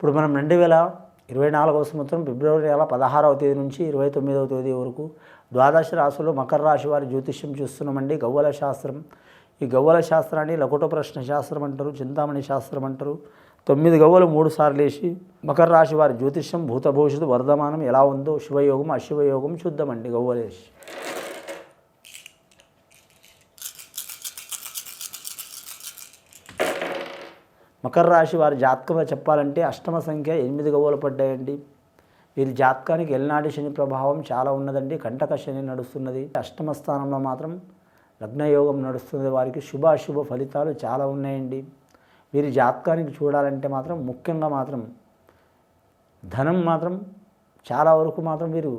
ఇప్పుడు మనం 2024వ సంవత్సరం ఫిబ్రవరి నెల 16వ తేదీ నుంచి 29వ తేదీ వరకు ద్వాదశ రాశుల్లో మకర రాశి వారి జ్యోతిష్యం చూస్తున్నామండి. గవ్వల శాస్త్రం. ఈ గవ్వల శాస్త్రాన్ని లకుట ప్రశ్న శాస్త్రం అంటారు, చింతామణి శాస్త్రం అంటారు. 9 గవ్వలు 3 సార్లు వేసి మకర రాశి వారి జ్యోతిష్యం భూత భవిష్యత్తు వర్ధమానం ఎలా ఉందో శుభయోగం అశుభయోగం చూద్దామండి. గవ్వలేసి మకర రాశి వారి జాతకంలో చెప్పాలంటే అష్టమ సంఖ్య 8 గవ్వలు పడ్డాయండి. వీరి జాతకానికి ఎల్నాటి శని ప్రభావం చాలా ఉన్నదండి. కంటక శని నడుస్తున్నది. అష్టమ స్థానంలో మాత్రం లగ్నయోగం నడుస్తున్నది. వారికి శుభ అశుభ ఫలితాలు చాలా ఉన్నాయండి. వీరి జాతకానికి చూడాలంటే మాత్రం ముఖ్యంగా మాత్రం ధనం మాత్రం చాలా వరకు మాత్రం వీరు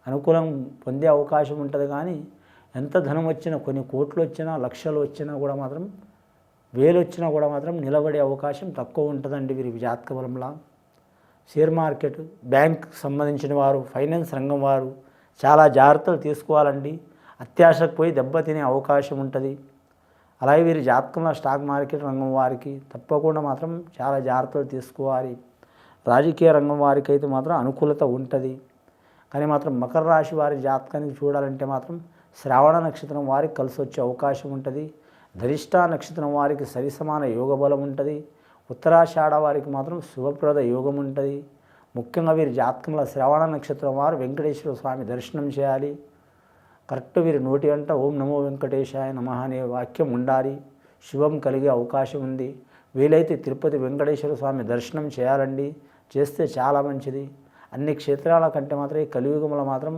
అనుకూలం పొందే అవకాశం ఉంటుంది. కానీ ఎంత ధనం వచ్చినా, కొన్ని కోట్లు వచ్చినా, లక్షలు వచ్చినా కూడా మాత్రం, వేలు వచ్చినా కూడా మాత్రం నిలబడే అవకాశం తక్కువ ఉంటుందండి వీరి జాతక బలంలా. షేర్ మార్కెట్, బ్యాంక్ సంబంధించిన వారు, ఫైనాన్స్ రంగం వారు చాలా జాగ్రత్తలు తీసుకోవాలండి. అత్యాశకు పోయి దెబ్బతినే అవకాశం ఉంటుంది. అలాగే వీరి జాతకంలో స్టాక్ మార్కెట్ రంగం వారికి తప్పకుండా మాత్రం చాలా జాగ్రత్తలు తీసుకోవాలి. రాజకీయ రంగం వారికి అయితే మాత్రం అనుకూలత ఉంటుంది. కానీ మాత్రం మకర రాశి వారి జాతకానికి చూడాలంటే మాత్రం శ్రావణ నక్షత్రం వారికి కలిసి వచ్చే అవకాశం ఉంటుంది. ధనిష్ట నక్షత్రం వారికి సరిసమాన యోగ బలం ఉంటుంది. ఉత్తరాషాఢ వారికి మాత్రం శుభప్రద యోగం ఉంటుంది. ముఖ్యంగా వీరి జాతకంలో శ్రవణ నక్షత్రం వారు వెంకటేశ్వర స్వామి దర్శనం చేయాలి. కరెక్ట్ వీరి నోటి వెంట ఓం నమో వెంకటేశాయ నమః అనే వాక్యం ఉండాలి. శుభం కలిగే అవకాశం ఉంది. వీలైతే తిరుపతి వెంకటేశ్వర స్వామి దర్శనం చేయాలండి. చేస్తే చాలా మంచిది. అన్ని క్షేత్రాల కంటే మాత్రం ఈ కలియుగంలో మాత్రం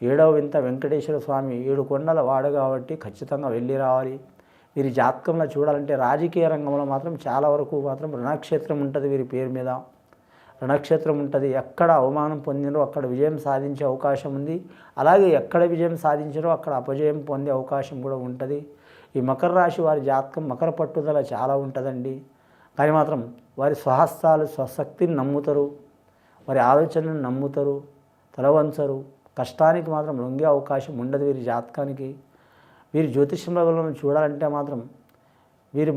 7వ వింత వెంకటేశ్వర స్వామి 7 కొండల వాడు కాబట్టి ఖచ్చితంగా వెళ్ళి రావాలి. వీరి జాతకంలో చూడాలంటే రాజకీయ రంగంలో మాత్రం చాలా వరకు మాత్రం రణక్షేత్రం ఉంటుంది. వీరి పేరు మీద రణక్షేత్రం ఉంటుంది. ఎక్కడ అవమానం పొందినో అక్కడ విజయం సాధించే అవకాశం ఉంది. అలాగే ఎక్కడ విజయం సాధించారో అక్కడ అపజయం పొందే అవకాశం కూడా ఉంటుంది. ఈ మకర రాశి వారి జాతకం మకర పట్టుదల చాలా ఉంటుందండి. కానీ మాత్రం వారి స్వహస్తాలు స్వశక్తిని నమ్ముతారు. వారి ఆలోచనలను నమ్ముతారు. తలవంచరు. కష్టానికి మాత్రం లొంగే అవకాశం ఉండదు వీరి జాతకానికి. వీరి జ్యోతిష్యంలో చూడాలంటే మాత్రం వీరు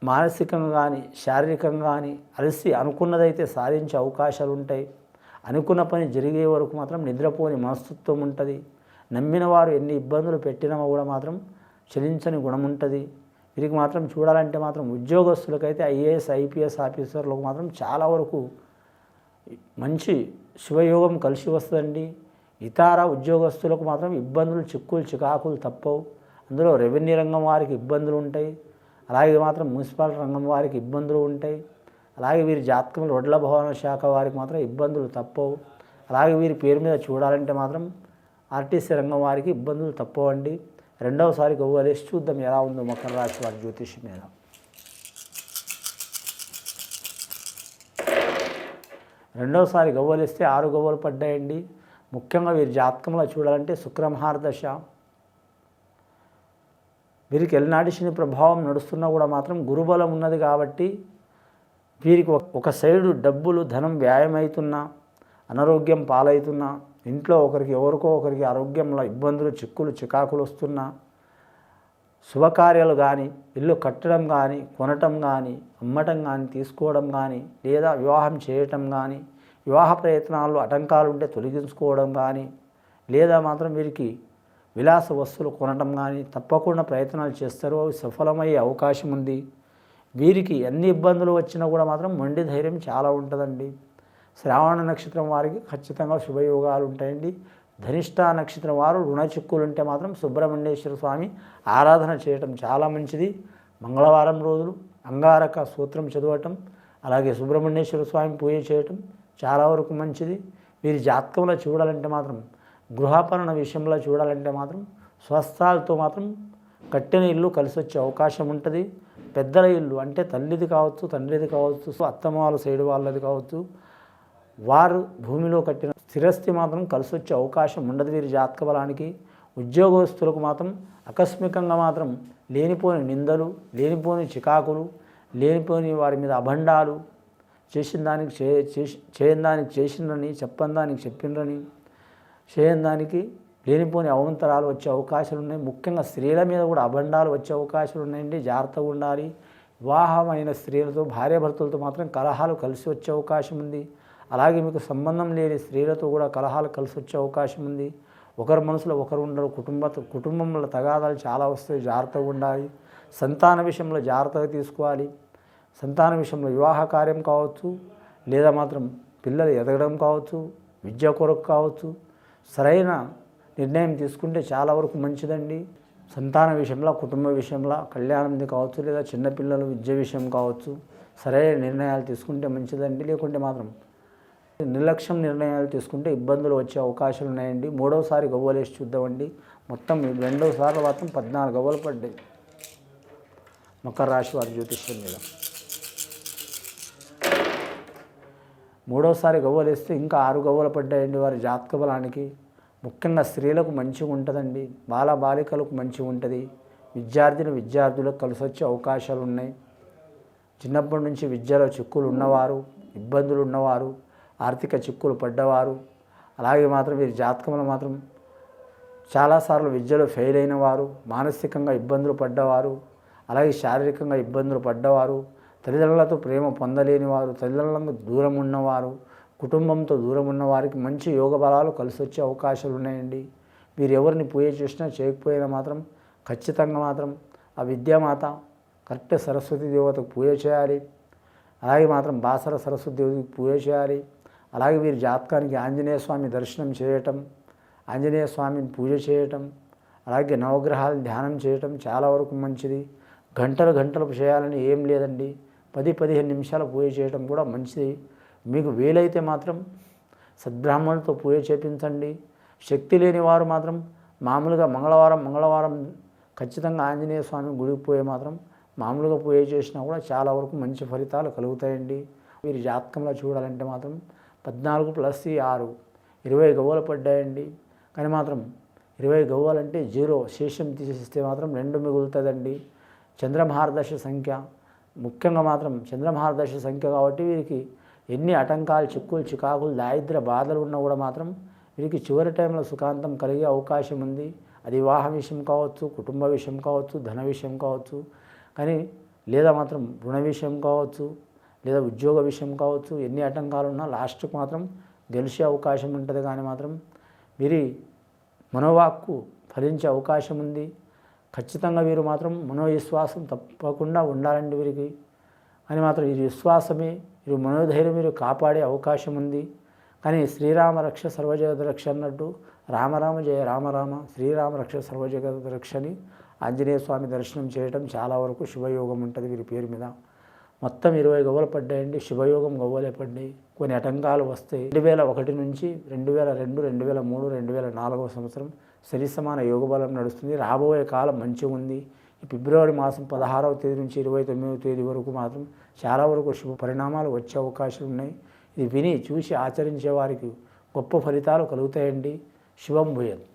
మానసికంగా కానీ శారీరకంగా కానీ అలసి అనుకున్నదైతే సాధించే అవకాశాలు ఉంటాయి. అనుకున్న పని జరిగే వరకు మాత్రం నిద్రపోని మనస్తత్వం ఉంటుంది. నమ్మిన వారు ఎన్ని ఇబ్బందులు పెట్టినా కూడా మాత్రం చలించని గుణం ఉంటుంది. వీరికి మాత్రం చూడాలంటే మాత్రం ఉద్యోగస్తులకైతే ఐఏఎస్ ఐపీఎస్ ఆఫీసర్లకు మాత్రం చాలా వరకు మంచి శుభయోగం కలిసి వస్తుందండి. ఇతర ఉద్యోగస్తులకు మాత్రం ఇబ్బందులు, చిక్కులు, చికాకులు తప్పవు. అందులో రెవెన్యూ రంగం వారికి ఇబ్బందులు ఉంటాయి. అలాగే మాత్రం మున్సిపల్ రంగం వారికి ఇబ్బందులు ఉంటాయి. అలాగే వీరి జాతకంలో వడ్ల భవన శాఖ వారికి మాత్రం ఇబ్బందులు తప్పవు. అలాగే వీరి పేరు మీద చూడాలంటే మాత్రం ఆర్టీసీ రంగం వారికి ఇబ్బందులు తప్పవండి. రెండవసారి గవ్వలేసి చూద్దాం ఎలా ఉందో మకర రాశి వారి జ్యోతిష్యం మీద. రెండవసారి గవ్వలేస్తే 6 గవ్వలు పడ్డాయండి. ముఖ్యంగా వీరి జాతకంలో చూడాలంటే శుక్రమహారదశ. వీరికి ఎల్నాటి శని ప్రభావం నడుస్తున్నా కూడా మాత్రం గురుబలం ఉన్నది కాబట్టి వీరికి ఒక సైడు డబ్బులు ధనం వ్యాయమవుతున్నా, అనారోగ్యం పాలవుతున్నా, ఇంట్లో ఎవరికో ఒకరికి ఆరోగ్యంలో ఇబ్బందులు, చిక్కులు, చికాకులు వస్తున్నా, శుభకార్యాలు కానీ, ఇల్లు కట్టడం కానీ, కొనటం కానీ, అమ్మటం కానీ, తీసుకోవడం కానీ, లేదా వివాహం చేయటం కానీ, వివాహ ప్రయత్నాల్లో ఆటంకాలు ఉంటే తొలగించుకోవడం కానీ, లేదా మాత్రం వీరికి విలాస వస్తువులు కొనటం కానీ తప్పకుండా ప్రయత్నాలు చేస్తారు. అవి సఫలమయ్యే అవకాశం ఉంది. వీరికి ఎన్ని ఇబ్బందులు వచ్చినా కూడా మాత్రం మొండి ధైర్యం చాలా ఉంటుందండి. శ్రావణ నక్షత్రం వారికి ఖచ్చితంగా శుభయోగాలు ఉంటాయండి. ధనిష్ట నక్షత్రం వారు రుణ చిక్కులు ఉంటే మాత్రం సుబ్రహ్మణ్యేశ్వర స్వామి ఆరాధన చేయటం చాలా మంచిది. మంగళవారం రోజులు అంగారక సూత్రం చదవటం, అలాగే సుబ్రహ్మణ్యేశ్వర స్వామి పూజ చేయటం చాలా వరకు మంచిది. వీరి జాతకంలో చూడాలంటే మాత్రం గృహాపరణ విషయంలో చూడాలంటే మాత్రం స్వస్థాలతో మాత్రం కట్టిన ఇల్లు కలిసి వచ్చే అవకాశం ఉంటుంది. పెద్దల ఇల్లు అంటే తల్లిది కావచ్చు, తండ్రిది కావచ్చు, అత్తమాల సైడ్ వాళ్ళది కావచ్చు, వారు భూమిలో కట్టిన స్థిరస్థి మాత్రం కలిసి వచ్చే అవకాశం ఉండదు వీరి జాతక బలానికి. ఉద్యోగస్తులకు మాత్రం ఆకస్మికంగా మాత్రం లేనిపోని నిందలు, లేనిపోని చికాకులు, లేనిపోని వారి మీద అభండాలు, చేసిన దానికి చేయని దానికి చేసిండ్రని, చెప్పని దానికి చెప్పిండ్రని, చేయని దానికి లేనిపోని అవంతరాలు వచ్చే అవకాశాలు ఉన్నాయి. ముఖ్యంగా స్త్రీల మీద కూడా అభండాలు వచ్చే అవకాశాలు ఉన్నాయండి. జాగ్రత్తగా ఉండాలి. వివాహమైన స్త్రీలతో భార్యాభర్తలతో మాత్రం కలహాలు కలిసి వచ్చే అవకాశం ఉంది. అలాగే మీకు సంబంధం లేని స్త్రీలతో కూడా కలహాలు కలిసి వచ్చే అవకాశం ఉంది. ఒకరి మనసులో ఒకరు ఉండరు. కుటుంబంలో తగాదాలు చాలా వస్తాయి, జాగ్రత్తగా ఉండాలి. సంతాన విషయంలో జాగ్రత్తగా తీసుకోవాలి. సంతాన విషయంలో వివాహ కార్యం కావచ్చు, లేదా మాత్రం పిల్లలు ఎదగడం కావచ్చు, విద్య కొరకు కావచ్చు, సరైన నిర్ణయం తీసుకుంటే చాలా వరకు మంచిదండి. సంతాన విషయంలో, కుటుంబ విషయంలో, కళ్యాణంది కావచ్చు, లేదా చిన్నపిల్లలు విద్య విషయం కావచ్చు, సరైన నిర్ణయాలు తీసుకుంటే మంచిదండి. లేకుంటే మాత్రం నిర్లక్ష్యం నిర్ణయాలు తీసుకుంటే ఇబ్బందులు వచ్చే అవకాశాలు ఉన్నాయండి. మూడవసారి గవ్వలేసి చూద్దామండి. మొత్తం రెండోసార్లు మాత్రం 14 గవ్వలు పడ్డాయి మకర రాశి వారి జ్యోతిష్యం మీద. మూడవసారి గవ్వలేస్తే ఇంకా 6 గవ్వలు పడ్డాయండి వారి జాతక బలానికి. ముఖ్యంగా స్త్రీలకు మంచిగా ఉంటుందండి, బాలికలకు మంచిగా ఉంటుంది. విద్యార్థులకు కలిసి వచ్చే అవకాశాలు ఉన్నాయి. చిన్నప్పటి నుంచి విద్యలో చిక్కులు ఉన్నవారు, ఇబ్బందులు ఉన్నవారు, ఆర్థిక చిక్కులు పడ్డవారు, అలాగే మాత్రం వీరి జాతకంలో మాత్రం చాలాసార్లు విద్యలో ఫెయిల్ అయిన వారు, మానసికంగా ఇబ్బందులు పడ్డవారు, అలాగే శారీరకంగా ఇబ్బందులు పడ్డవారు, తల్లిదండ్రులతో ప్రేమ పొందలేని వారు, తల్లిదండ్రులకు దూరం ఉన్నవారు, కుటుంబంతో దూరం ఉన్న వారికి మంచి యోగ బలాలు కలిసి వచ్చే అవకాశాలు ఉన్నాయండి. మీరు ఎవరిని పూజ చేసినా చేయకపోయినా మాత్రం ఖచ్చితంగా మాత్రం ఆ విద్యామాత కరెక్ట్ సరస్వతి దేవతకు పూజ చేయాలి. అలాగే మాత్రం బాసర సరస్వతి దేవతకు పూజ చేయాలి. అలాగే వీరి జాతకానికి ఆంజనేయ స్వామి దర్శనం చేయటం, ఆంజనేయ స్వామిని పూజ చేయటం, అలాగే నవగ్రహాలను ధ్యానం చేయటం చాలా వరకు మంచిది. గంటలు చేయాలని ఏం లేదండి. 10-15 నిమిషాల పూజ చేయటం కూడా మంచిది. మీకు వీలైతే మాత్రం సద్బ్రాహ్మణులతో పూజ చేపించండి. శక్తి లేని వారు మాత్రం మామూలుగా మంగళవారం ఖచ్చితంగా ఆంజనేయ స్వామి గుడికి పోయి మాత్రం మామూలుగా పూజ చేసినా కూడా చాలా వరకు మంచి ఫలితాలు కలుగుతాయండి. వీరి జాతకంలో చూడాలంటే మాత్రం 14 + 6 20 గవ్వలు పడ్డాయండి. కానీ మాత్రం 20 గవ్వలంటే 0, శేషం తీసేస్తే మాత్రం 2 మిగులుతుందండి. చంద్రమహారదశ సంఖ్య, ముఖ్యంగా మాత్రం చంద్రమహారదశ సంఖ్య కాబట్టి వీరికి ఎన్ని ఆటంకాలు, చిక్కులు, చికాకులు, దారిద్ర్య బాధలు ఉన్నా కూడా మాత్రం వీరికి చివరి టైంలో సుఖాంతం కలిగే అవకాశం ఉంది. అది వివాహ విషయం కావచ్చు, కుటుంబ విషయం కావచ్చు, ధన విషయం కావచ్చు, కానీ లేదా మాత్రం రుణ విషయం కావచ్చు, లేదా ఉద్యోగ విషయం కావచ్చు. ఎన్ని ఆటంకాలు ఉన్నా లాస్ట్కు మాత్రం గెలిచే అవకాశం ఉంటుంది. కానీ మాత్రం వీరి మనోవాక్కు ఫలించే అవకాశం ఉంది. ఖచ్చితంగా వీరు మాత్రం మనోవిశ్వాసం తప్పకుండా ఉండాలండి వీరికి. అని మాత్రం వీరి విశ్వాసమే, వీరి మనోధైర్యం మీరు కాపాడే అవకాశం ఉంది. కానీ శ్రీరామ రక్ష సర్వజగత రక్ష అన్నట్టు రామరామ జయ రామరామ, శ్రీరామ రక్ష సర్వజగత రక్షని ఆంజనేయ స్వామి దర్శనం చేయడం చాలా వరకు శుభయోగం ఉంటుంది వీరి పేరు మీద. మొత్తం 20 గవ్వలు పడ్డాయండి. శుభయోగం గవ్వలే పడ్డాయి. కొన్ని ఆటంకాలు వస్తాయి. 2001 నుంచి 2002, 2003, 2004 సంవత్సరం సరి సమాన యోగ బలం నడుస్తుంది. రాబోయే కాలం మంచిగా ఉంది. ఈ ఫిబ్రవరి మాసం 16వ తేదీ నుంచి 29వ తేదీ వరకు మాత్రం చాలా వరకు శుభ పరిణామాలు వచ్చే అవకాశాలు ఉన్నాయి. ఇది విని చూసి ఆచరించే వారికి గొప్ప ఫలితాలు కలుగుతాయండి. శుభం భూయాత్.